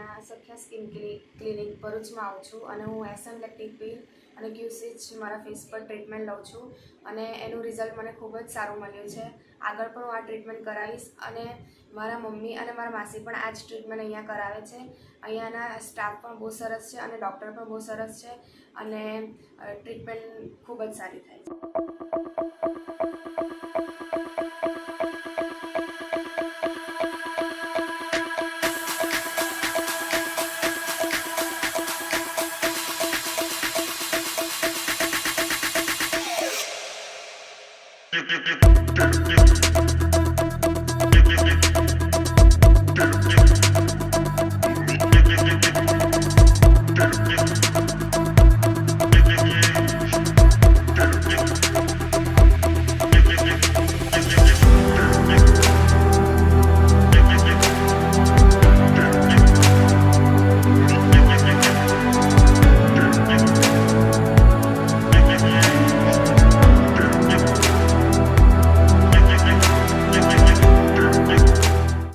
અહીંયા સખ્યા skin clinic ભરૂચમાં આવું છું અને હું એસએમ લેક્ટિક પીલ અને ક્યુસિચ મારા ફેસ પર ટ્રીટમેન્ટ લઉં છું અને એનું રિઝલ્ટ મને ખૂબ જ સારું મળ્યું છે. આગળ પણ હું આ ટ્રીટમેન્ટ કરાવીશ અને મારા મમ્મી અને મારા માસી પણ આ જ ટ્રીટમેન્ટ અહીંયા કરાવે છે. અહીંયાના સ્ટાફ પણ બહુ સરસ છે અને ડૉક્ટર પણ બહુ સરસ છે અને ટ્રીટમેન્ટ ખૂબ જ સારી થાય છે. You